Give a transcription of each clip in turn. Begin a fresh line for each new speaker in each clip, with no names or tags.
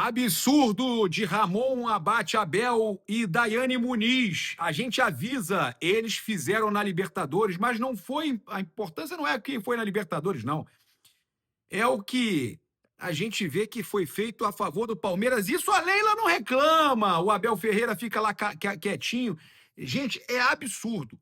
Absurdo de Ramon Abate Abel e Daiane Muniz. A gente avisa, eles fizeram na Libertadores, mas não foi. A importância não é quem foi na Libertadores, não. É o que a gente vê que foi feito a favor do Palmeiras. Isso a Leila não reclama. O Abel Ferreira fica lá quietinho. Gente, é absurdo.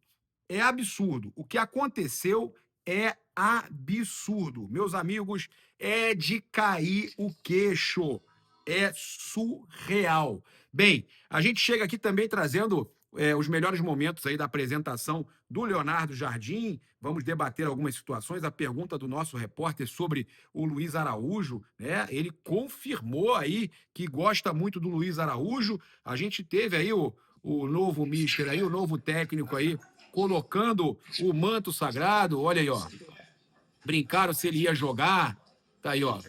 É absurdo. O que aconteceu é absurdo. Meus amigos, é de cair o queixo. É surreal. Bem, a gente chega aqui também trazendo os melhores momentos aí da apresentação do Leonardo Jardim. Vamos debater algumas situações. A pergunta do nosso repórter sobre o Luiz Araújo, né? Ele confirmou aí que gosta muito do Luiz Araújo. A gente teve aí o novo mister aí, o novo técnico aí, colocando o manto sagrado. Olha aí, ó. Brincaram se ele ia jogar. Tá aí, ó.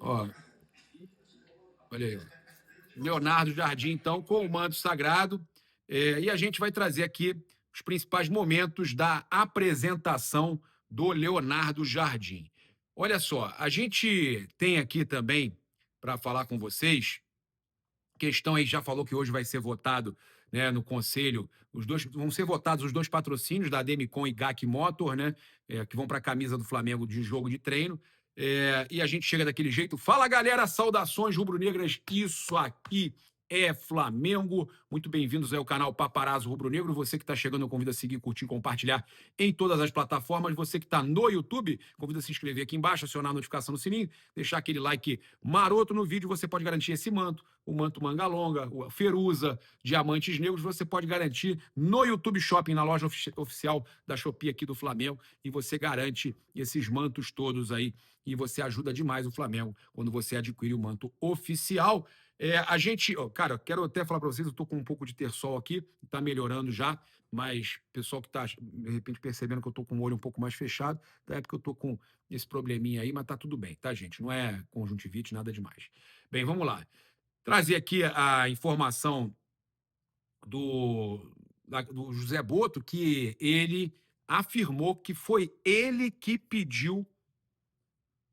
Ó, olha aí, ó. Leonardo Jardim, então, com o manto sagrado. E a gente vai trazer aqui os principais momentos da apresentação do Leonardo Jardim. Olha só, a gente tem aqui também, para falar com vocês, questão aí, já falou que hoje vai ser votado, né, no conselho, vão ser votados os dois patrocínios da Demicon e GAC Motor, né, que vão para a camisa do Flamengo de jogo de treino. E a gente chega daquele jeito. Fala, galera, saudações rubro-negras, isso aqui é Flamengo. Muito bem-vindos ao canal Paparazzo Rubro Negro. Você que está chegando, eu convido a seguir, curtir, compartilhar em todas as plataformas. Você que está no YouTube, convido a se inscrever aqui embaixo, acionar a notificação no sininho, deixar aquele like maroto no vídeo. Você pode garantir esse manto, o manto manga longa, o Feruza, diamantes negros. Você pode garantir no YouTube Shopping, na loja oficial da Shopee aqui do Flamengo. E você garante esses mantos todos aí. E você ajuda demais o Flamengo quando você adquire o manto oficial. A gente, cara, quero até falar para vocês, eu tô com um pouco de terçol aqui, tá melhorando já, mas pessoal que tá, de repente, percebendo que eu tô com o olho um pouco mais fechado, é porque eu tô com esse probleminha aí, mas tá tudo bem, tá, gente? Não é conjuntivite, nada demais. Bem, vamos lá. Trazer aqui a informação do José Boto, que ele afirmou que foi ele que pediu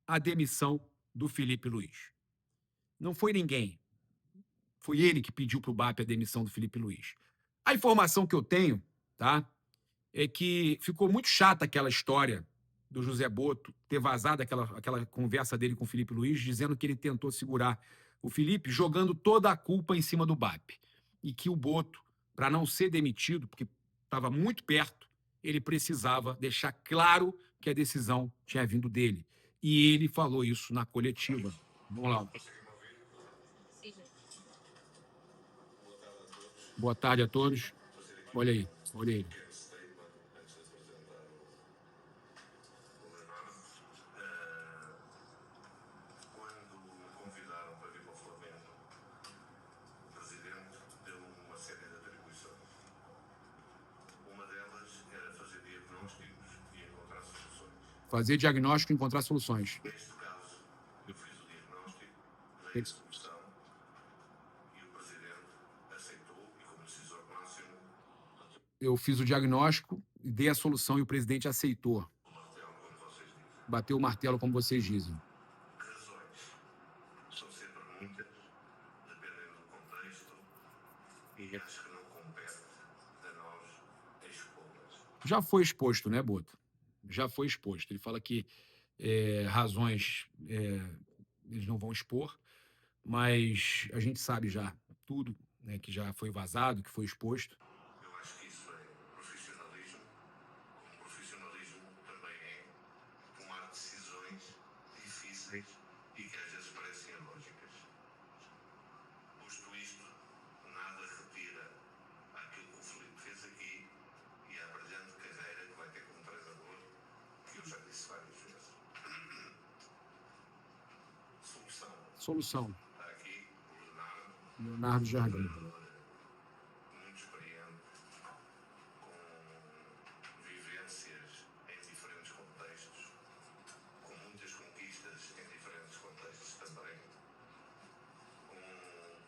a demissão do Felipe Luiz. Não foi ninguém. Foi ele que pediu para o BAP a demissão do Felipe Luiz. A informação que eu tenho, tá, é que ficou muito chata aquela história do José Boto ter vazado aquela conversa dele com o Felipe Luiz, dizendo que ele tentou segurar o Felipe, jogando toda a culpa em cima do BAP. E que o Boto, para não ser demitido, porque estava muito perto, ele precisava deixar claro que a decisão tinha vindo dele. E ele falou isso na coletiva. Vamos lá. Boa tarde a todos. Olha aí, olha aí.
Quando me convidaram para vir para o Flamengo, o presidente deu-me uma série de atribuições. Uma delas era fazer diagnósticos e encontrar soluções.
Fazer diagnóstico e encontrar soluções.
Neste caso, eu fiz o diagnóstico, dei a solução e o presidente aceitou e, como decisor máximo,
Eu fiz o diagnóstico, dei a solução e o presidente aceitou.
o martelo, como vocês dizem.
Bateu o martelo, como vocês dizem.
Razões são sempre muitas, dependendo do contexto, e acho que não compete a nós expô-las.
Já foi exposto, né, Boto? Já foi exposto. Ele fala que razões eles não vão expor, mas a gente sabe já tudo, né, que já foi vazado, que foi exposto.
Eu acho que isso é profissionalismo, como profissionalismo também é tomar decisões difíceis e que às vezes parecem ilógicas. Posto isto, nada retira aquilo que o Filipe fez aqui e a brilhante carreira que vai ter como treinador, que eu já disse várias vezes.
Solução.
Está aqui o
Leonardo Jardim.
muito experiente, com vivências em diferentes contextos, com muitas conquistas em diferentes contextos também, com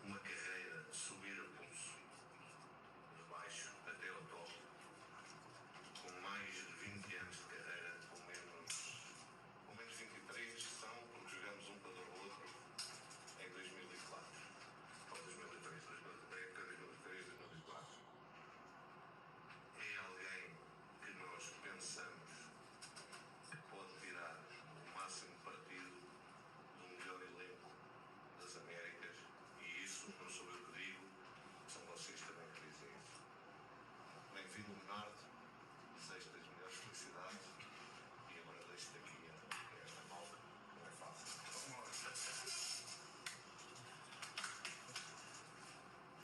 uma carreira de subir a pulso, de baixo até ao topo, com mais de 20 anos de carreira, com menos 23 são, porque jogamos um para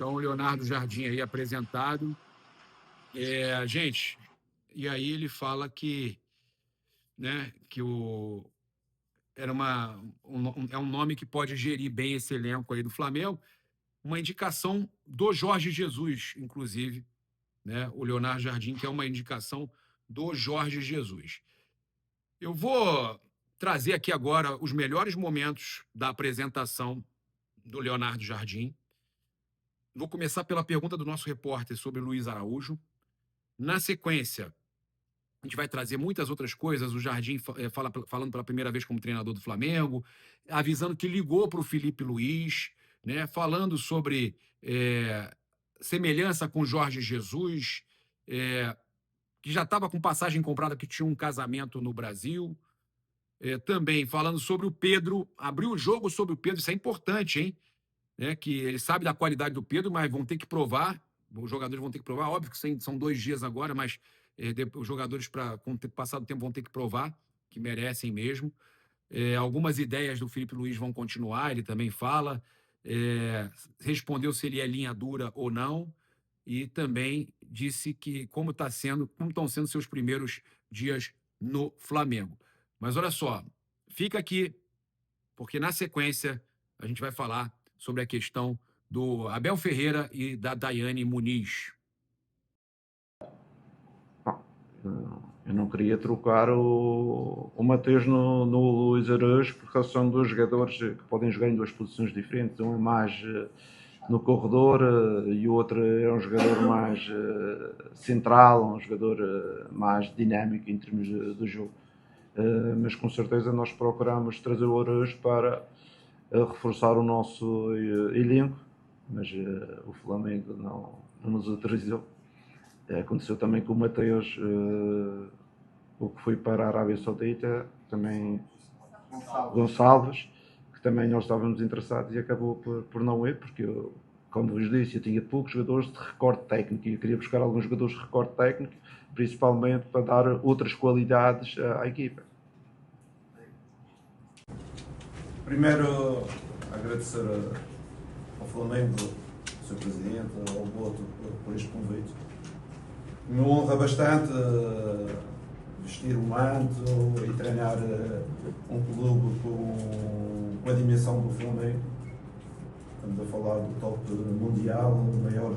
Então, o Leonardo Jardim aí apresentado. Gente, e aí ele fala que, né, que é um nome que pode gerir bem esse elenco aí do Flamengo. Uma indicação do Jorge Jesus, inclusive, né? O Leonardo Jardim, que é uma indicação do Jorge Jesus. Eu vou trazer aqui agora os melhores momentos da apresentação do Leonardo Jardim. Vou começar pela pergunta do nosso repórter sobre o Luiz Araújo. Na sequência, a gente vai trazer muitas outras coisas. O Jardim falando pela primeira vez como treinador do Flamengo, avisando que ligou para o Felipe Luiz, né? Falando sobre semelhança com o Jorge Jesus, que já estava com passagem comprada, que tinha um casamento no Brasil. Também falando sobre o Pedro, abriu o jogo sobre o Pedro, isso é importante, hein? Que ele sabe da qualidade do Pedro, mas vão ter que provar, os jogadores vão ter que provar, óbvio que são 2 dias agora, mas os jogadores, com o passar do tempo, vão ter que provar que merecem mesmo. Algumas ideias do Felipe Luiz vão continuar, ele também fala, respondeu se ele é linha dura ou não, e também disse que como estão sendo seus primeiros dias no Flamengo. Mas olha só, fica aqui, porque na sequência a gente vai falar sobre a questão do Abel Ferreira e da Daiane Muniz.
Eu não queria trocar o Matheus no Luiz Araújo, porque são 2 jogadores que podem jogar em 2 posições diferentes. Um é mais no corredor e o outro é um jogador mais central, um jogador mais dinâmico em termos do jogo. Mas com certeza nós procuramos trazer o Araújo para reforçar o nosso elenco, mas o Flamengo não nos autorizou. Aconteceu também com o Matheus, o que foi para a Arábia Saudita, também Gonçalves, que também nós estávamos interessados e acabou por não ir, porque eu, como vos disse, eu tinha poucos jogadores de recorde técnico e eu queria buscar alguns jogadores de recorde técnico, principalmente para dar outras qualidades à equipa.
Primeiro, agradecer ao Flamengo, ao Sr. Presidente, ao Boto, por este convite. Me honra bastante vestir o manto e treinar um clube com a dimensão do Flamengo. Estamos a falar do top mundial, o maior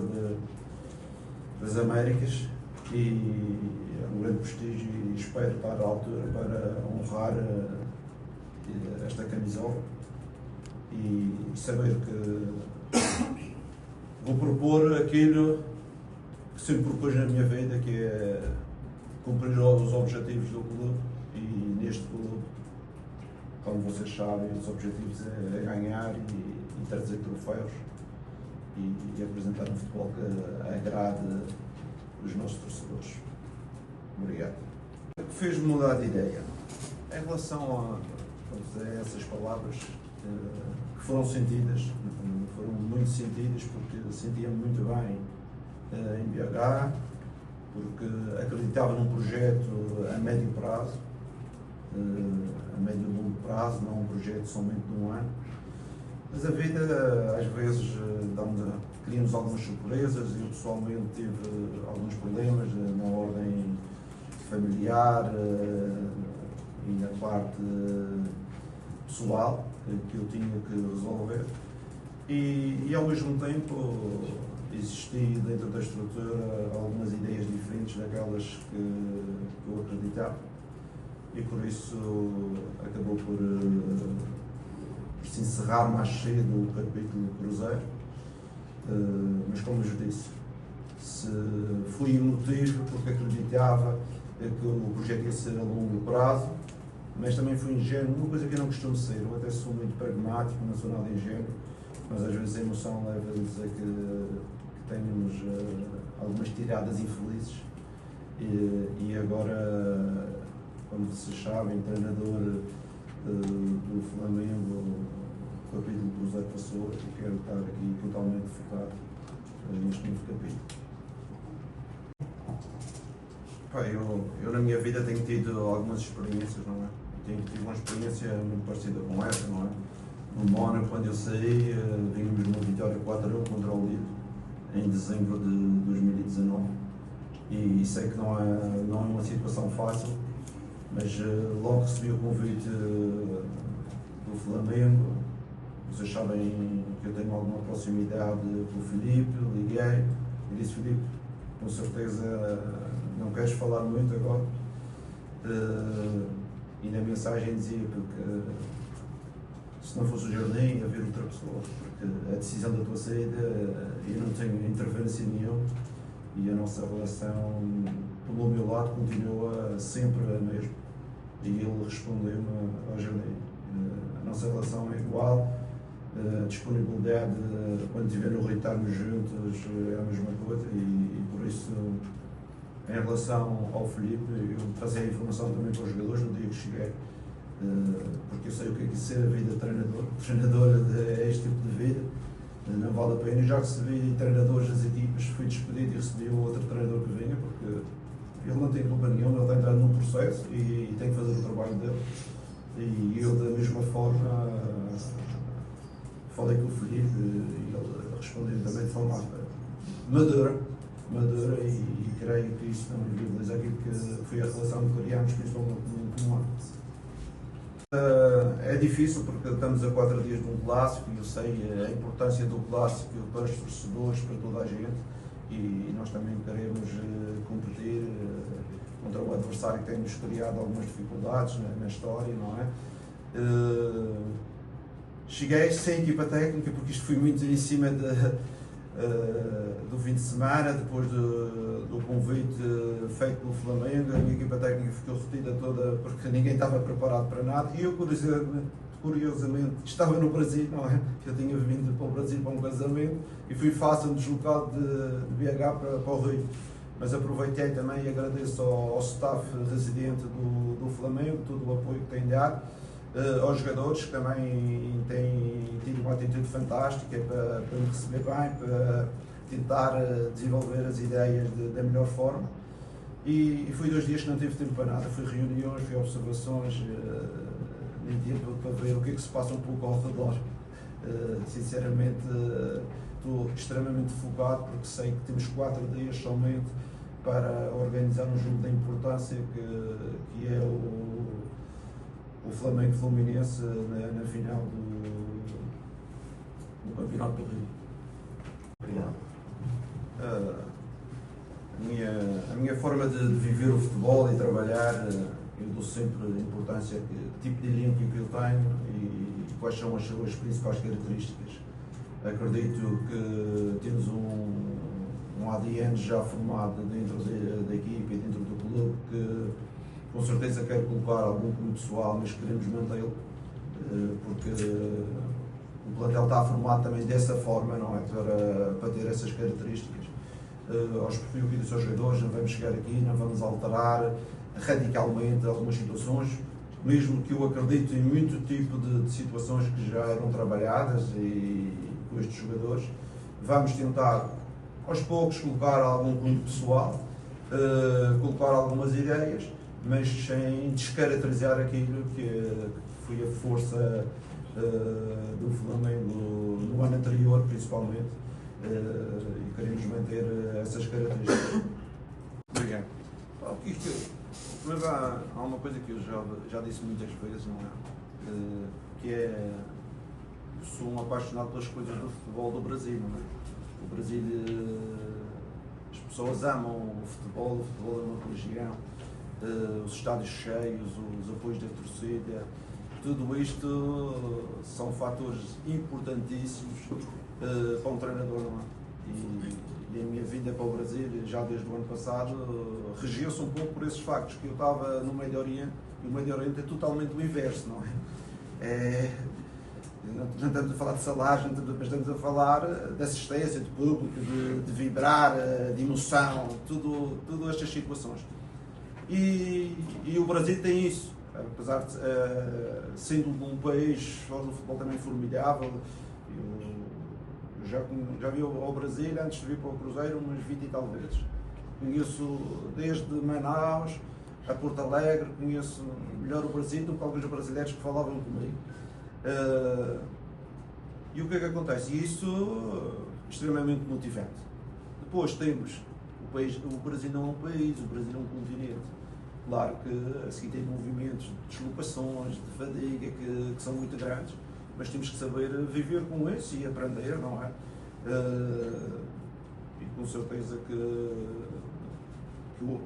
das Américas, e é um grande prestígio e espero estar à altura para honrar esta camisola e saber que vou propor aquilo que sempre propus na minha vida, que é cumprir os objetivos do clube, e neste clube, como vocês sabem, os objetivos é ganhar e trazer troféus e apresentar um futebol que agrade os nossos torcedores. Obrigado. O que fez-me mudar de ideia? Em relação a essas palavras que foram sentidas, foram muito sentidas, porque sentia-me muito bem em BH, porque acreditava num projeto a médio prazo, a médio e longo prazo, não um projeto somente de um ano. Mas a vida às vezes cria-nos algumas surpresas. Eu pessoalmente tive alguns problemas na ordem familiar e na parte pessoal que eu tinha que resolver, e ao mesmo tempo existia dentro da estrutura algumas ideias diferentes daquelas que eu acreditava, e por isso acabou por se encerrar mais cedo o capítulo Cruzeiro. Mas como eu disse, fui emotivo porque acreditava que o projeto ia ser a longo prazo, mas também fui ingênuo, uma coisa que eu não costumo ser. Eu até sou muito pragmático, não sou nada ingênuo, mas às vezes a emoção leva-nos a que temos algumas tiradas infelizes, e agora, como vocês sabem, treinador do Flamengo, o capítulo do Cruzeiro passou, e quero estar aqui totalmente focado neste novo capítulo. Eu na minha vida tenho tido algumas experiências, não é? Tive uma experiência muito parecida com essa, não é? No Mónaco, quando eu saí, vimos uma vitória 4-1 contra o Lille, em dezembro de 2019 e sei que não é uma situação fácil, mas logo recebi o convite do Flamengo. Vocês sabem que eu tenho alguma proximidade com o Filipe, liguei e disse: Filipe, com certeza não queres falar muito agora? E na mensagem dizia porque se não fosse o Jardim, havia outra pessoa, porque a decisão da tua saída eu não tenho interferência nenhuma e a nossa relação, pelo meu lado, continua sempre a mesma. E ele respondeu-me ao Jardim: a nossa relação é igual, a disponibilidade quando estiver no Rio estarmos juntos é a mesma coisa e por isso, em relação ao Filipe, eu passei a informação também para os jogadores no dia que cheguei, porque eu sei o que é ser a vida de treinador. Treinador é este tipo de vida, não vale a pena. Eu já recebi treinadores das equipas, fui despedido e recebi o outro treinador que vinha, porque ele não tem culpa nenhuma, ele está entrando num processo e tem que fazer o trabalho dele. E eu, da mesma forma, falei com o Filipe e ele respondeu também de forma madura e creio que isso também viabiliza aquilo que foi a relação que criámos, principalmente no comum. É difícil porque estamos a 4 dias de um clássico e eu sei a importância do clássico para os torcedores, para toda a gente, e nós também queremos competir contra o adversário que tem-nos criado algumas dificuldades na história, não é? Cheguei sem equipa técnica porque isto foi muito em cima do fim de semana, depois do convite feito pelo Flamengo. A minha equipa técnica ficou retida toda porque ninguém estava preparado para nada e eu, curiosamente, estava no Brasil, não é? Eu tinha vindo para o Brasil para um casamento e fui fácil deslocado de BH para o Rio, mas aproveitei também e agradeço ao staff residente do Flamengo todo o apoio que tem dado, aos jogadores que também têm tido uma atitude fantástica para me receber bem, para tentar desenvolver as ideias da melhor forma. E foi 2 dias que não tive tempo para nada, foi reuniões, foi observações, nem tempo para ver o que é que se passa um pouco ao redor. Sinceramente, estou extremamente focado porque sei que temos 4 dias somente para organizar um jogo da importância que é o Flamengo Fluminense na final do Campeonato do Rio. Obrigado. A minha forma de viver o futebol e trabalhar, eu dou sempre importância a que tipo de elenco que eu tenho e quais são as suas principais características. Acredito que temos um ADN já formado dentro da equipe e dentro do clube que com certeza quero colocar algum cunho pessoal, mas queremos mantê-lo, porque o plantel está formado também dessa forma, não é? Para ter essas características. Aos perfil que disse aos jogadores, não vamos chegar aqui, não vamos alterar radicalmente algumas situações, mesmo que eu acredito em muito tipo de situações que já eram trabalhadas e com estes jogadores. Vamos tentar, aos poucos, colocar algum cunho pessoal, colocar algumas ideias, mas sem descaracterizar aquilo que foi a força do Flamengo no ano anterior, principalmente, e queremos manter essas características. Obrigado. Mas há uma coisa que eu já disse muitas vezes, não é? Que é, sou um apaixonado pelas coisas do futebol do Brasil, não é? O Brasil, as pessoas amam o futebol é uma religião. Os estádios cheios, os apoios da torcida, tudo isto são fatores importantíssimos para um treinador, não é? E a minha vinda para o Brasil, já desde o ano passado, regiu-se um pouco por esses factos, que eu estava no Médio Oriente, e o Médio Oriente é totalmente o inverso, não é? Não estamos a falar de salários, mas estamos a falar de assistência, de público, de vibrar, de emoção, tudo estas situações. E o Brasil tem isso, apesar de sendo um país fora do futebol também formidável. Eu já vi ao Brasil antes de vir para o Cruzeiro umas 20 e tal vezes. Conheço desde Manaus a Porto Alegre, conheço melhor o Brasil do que alguns brasileiros que falavam comigo. E o que é que acontece? E isso extremamente motivante. Depois temos o Brasil não é um país, o Brasil é um continente. Claro que a seguir tem movimentos de deslocações, de fadiga que são muito grandes, mas temos que saber viver com isso e aprender, não é? E com certeza que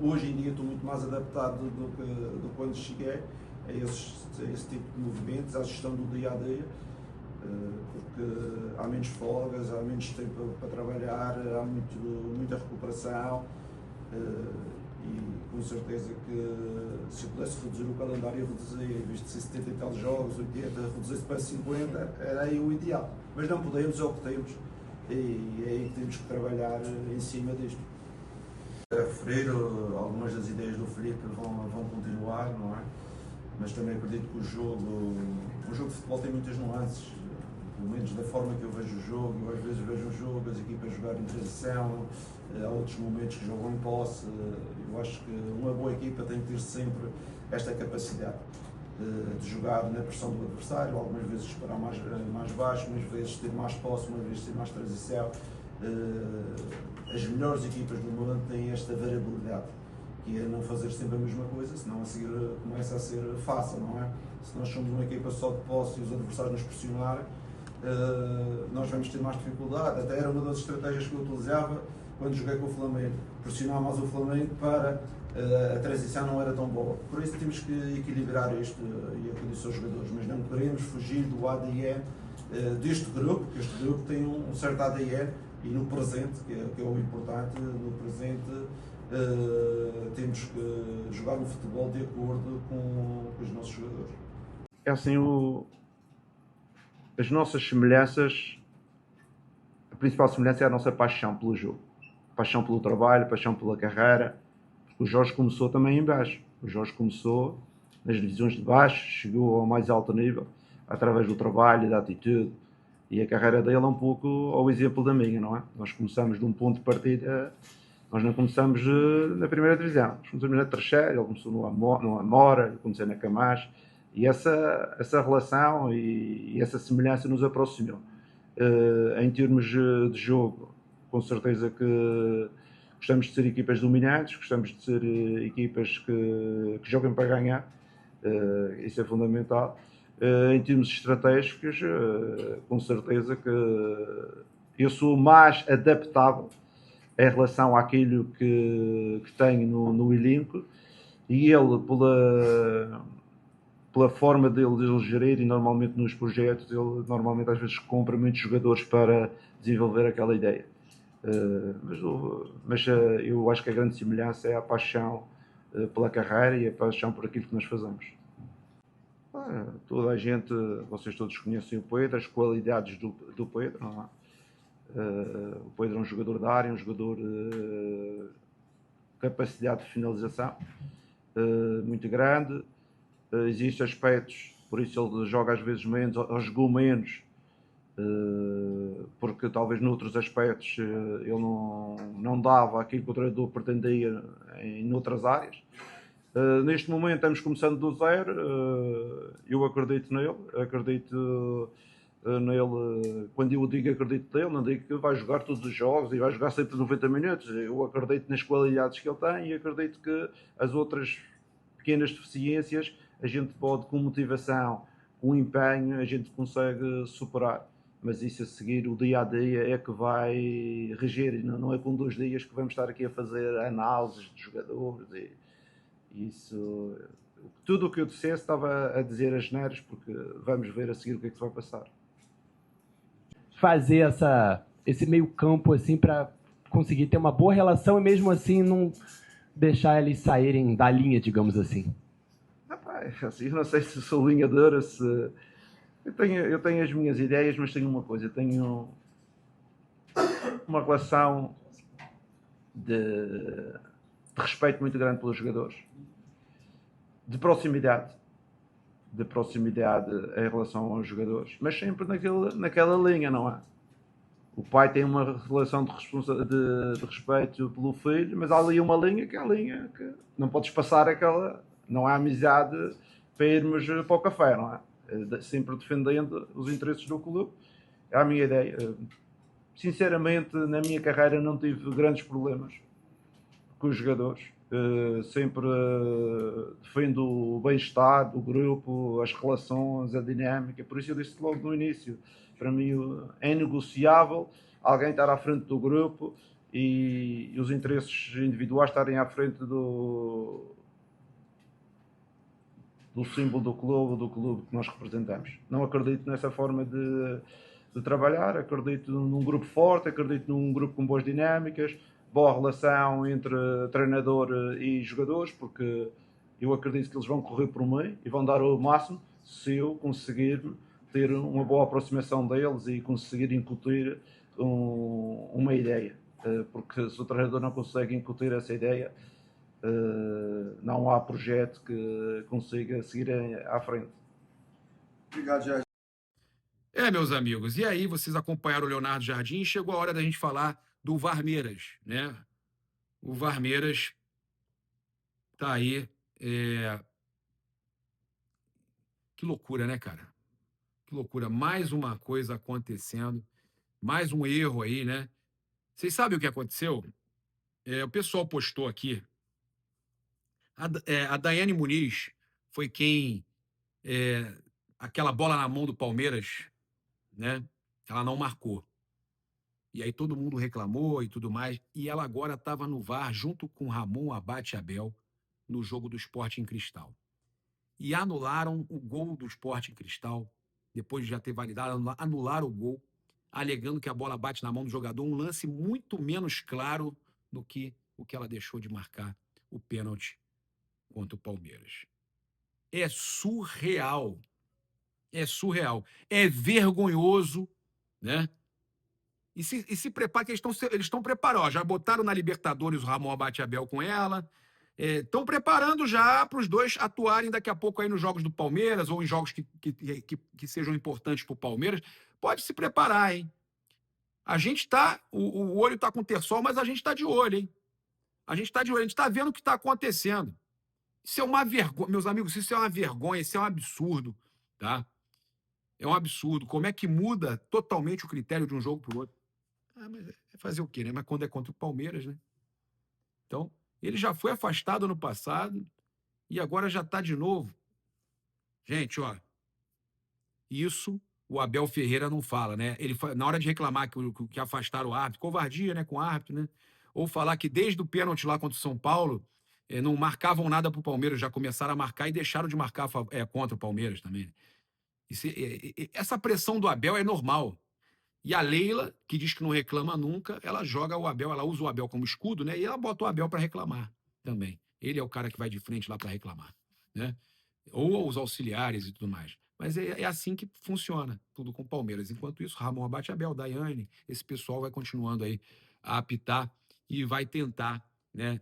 hoje em dia estou muito mais adaptado do que quando cheguei a esse tipo de movimentos, à gestão do dia a dia, porque há menos folgas, há menos tempo para trabalhar, há muita recuperação. E com certeza que se eu pudesse reduzir o calendário, eu reduzia, em vez de ser 70 e tal jogos, 80, reduzir-se para 50, era aí o ideal. Mas não podemos, é o que temos, e é aí que temos que trabalhar em cima disto. A referir, algumas das ideias do Filipe vão continuar, não é? Mas também acredito que o jogo de futebol tem muitas nuances, pelo menos da forma que eu vejo o jogo. Eu às vezes vejo um jogo, as equipas jogar em transição, há outros momentos que jogam em posse. Eu acho que uma boa equipa tem que ter sempre esta capacidade de jogar na pressão do adversário, algumas vezes esperar mais baixo, umas vezes ter mais posse, umas vezes ter mais transição. As melhores equipas do mundo têm esta variabilidade, que é não fazer sempre a mesma coisa, senão a seguir começa a ser fácil, não é? Se nós somos uma equipa só de posse e os adversários nos pressionarem, nós vamos ter mais dificuldade. Até era uma das estratégias que eu utilizava quando joguei com o Flamengo, pressionar mais o Flamengo para a transição não era tão boa. Por isso temos que equilibrar isto, e eu disse aos jogadores, mas não queremos fugir do ADN deste grupo, que este grupo tem um certo ADN, e no presente, que é o importante, no presente temos que jogar um futebol de acordo com os nossos jogadores.
É assim, as nossas semelhanças, a principal semelhança é a nossa paixão pelo jogo, paixão pelo trabalho, paixão pela carreira. O Jorge começou também em baixo, o Jorge começou nas divisões de baixo, chegou ao mais alto nível através do trabalho e da atitude, e a carreira dele é um pouco ao exemplo da minha, não é? Nós começamos de um ponto de partida, nós não começamos na primeira divisão, nós começamos na terceira, ele começou no Amora, eu comecei na Camacho, e essa relação e essa semelhança nos aproximou. Em termos de jogo, com certeza que gostamos de ser equipas dominantes, gostamos de ser equipas que joguem para ganhar, isso é fundamental. Em termos estratégicos, com certeza que eu sou mais adaptável em relação àquilo que tenho no elenco, e ele, pela forma dele gerir, e normalmente nos projetos, ele normalmente às vezes compra muitos jogadores para desenvolver aquela ideia. Mas eu acho que a grande semelhança é a paixão pela carreira e a paixão por aquilo que nós fazemos. Toda a gente, vocês todos conhecem o Pedro, as qualidades do Pedro, não é? O Pedro é um jogador da área, um jogador de capacidade de finalização muito grande. Existem aspectos, por isso ele joga às vezes menos, ou jogou menos, porque talvez noutros aspectos ele não dava aquilo que o treinador pretendia em outras áreas. Neste momento estamos começando do zero, eu acredito nele, quando eu digo acredito nele, não digo que vai jogar todos os jogos e vai jogar sempre 90 minutos, eu acredito nas qualidades que ele tem e acredito que as outras pequenas deficiências a gente pode, com motivação, com empenho, a gente consegue superar. Mas isso a seguir, o dia a dia é que vai reger, não é com 2 dias que vamos estar aqui a fazer análises de jogadores. Isso, tudo o que eu dissesse estava a dizer as neiras, porque vamos ver a seguir o que é que se vai passar.
Fazer esse meio campo assim para conseguir ter uma boa relação e mesmo assim não deixar eles saírem da linha, digamos assim.
Assim, eu não sei se sou linhadora, se... Eu tenho as minhas ideias, mas tenho uma coisa, eu tenho uma relação de respeito muito grande pelos jogadores, de proximidade em relação aos jogadores, mas sempre naquela linha, não é? O pai tem uma relação de respeito pelo filho, mas há ali uma linha que é a linha que não podes passar aquela, não há amizade para irmos para o café, não é? Sempre defendendo os interesses do clube. É a minha ideia. sinceramente, na minha carreira não tive grandes problemas com os jogadores. Sempre defendo o bem-estar do grupo, as relações, a dinâmica. Por isso eu disse logo no início, para mim é negociável alguém estar à frente do grupo e os interesses individuais estarem à frente do símbolo do clube que nós representamos. Não acredito nessa forma de trabalhar, acredito num grupo forte, acredito num grupo com boas dinâmicas, boa relação entre treinador e jogadores, porque eu acredito que eles vão correr por mim e vão dar o máximo se eu conseguir ter uma boa aproximação deles e conseguir incutir uma ideia. Porque se o treinador não consegue incutir essa ideia, não há projeto que consiga seguir à frente.
Obrigado, Jorge.
Meus amigos, e aí vocês acompanharam o Leonardo Jardim, chegou a hora da gente falar do Varmeiras, né? O Varmeiras tá aí, que loucura, né, cara? Que loucura, mais uma coisa acontecendo, mais um erro aí, né? Vocês sabem o que aconteceu? O pessoal postou aqui, a Daiane Muniz foi quem, aquela bola na mão do Palmeiras, né? Ela não marcou. E aí todo mundo reclamou e tudo mais. E ela agora estava no VAR junto com Ramon Abate Abel no jogo do Sporting Cristal. E anularam o gol do Sporting Cristal, depois de já ter validado, anularam o gol, alegando que a bola bate na mão do jogador, um lance muito menos claro do que o que ela deixou de marcar o pênalti contra o Palmeiras. É surreal. É surreal. É vergonhoso, né? E se prepara, que eles estão preparando. Ó, já botaram na Libertadores o Ramon Abate Abel com ela. Estão preparando já para os dois atuarem daqui a pouco aí nos jogos do Palmeiras ou em jogos que sejam importantes para o Palmeiras. Pode se preparar, hein? A gente está... O olho está com o terçol, mas a gente está de olho, hein? A gente está de olho, a gente está vendo o que está acontecendo. Isso é uma vergonha, meus amigos, isso é uma vergonha, isso é um absurdo, tá? É um absurdo. Como é que muda totalmente o critério de um jogo para o outro? Mas é fazer o quê, né? Mas quando é contra o Palmeiras, né? Então, ele já foi afastado ano passado e agora já está de novo. Gente, ó, isso o Abel Ferreira não fala, né? Ele, na hora de reclamar que afastaram o árbitro, covardia, né, com o árbitro, né? Ou falar que desde o pênalti lá contra o São Paulo, não marcavam nada para o Palmeiras, já começaram a marcar e deixaram de marcar contra o Palmeiras também. Essa pressão do Abel é normal. E a Leila, que diz que não reclama nunca, ela joga o Abel, ela usa o Abel como escudo, né? E ela bota o Abel para reclamar também. Ele é o cara que vai de frente lá para reclamar, né? Ou os auxiliares e tudo mais. Mas é assim que funciona tudo com o Palmeiras. Enquanto isso, Ramon Abate Abel, Daiane, esse pessoal vai continuando aí a apitar e vai tentar, né,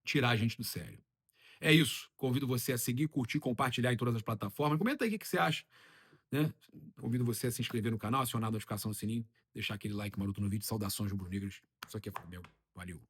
tirar a gente do sério. É isso. Convido você a seguir, curtir, compartilhar em todas as plataformas. Comenta aí o que você acha, né? Convido você a se inscrever no canal, acionar a notificação do sininho, deixar aquele like maroto no vídeo. Saudações rubro-negras. Isso aqui é Flamengo. Valeu.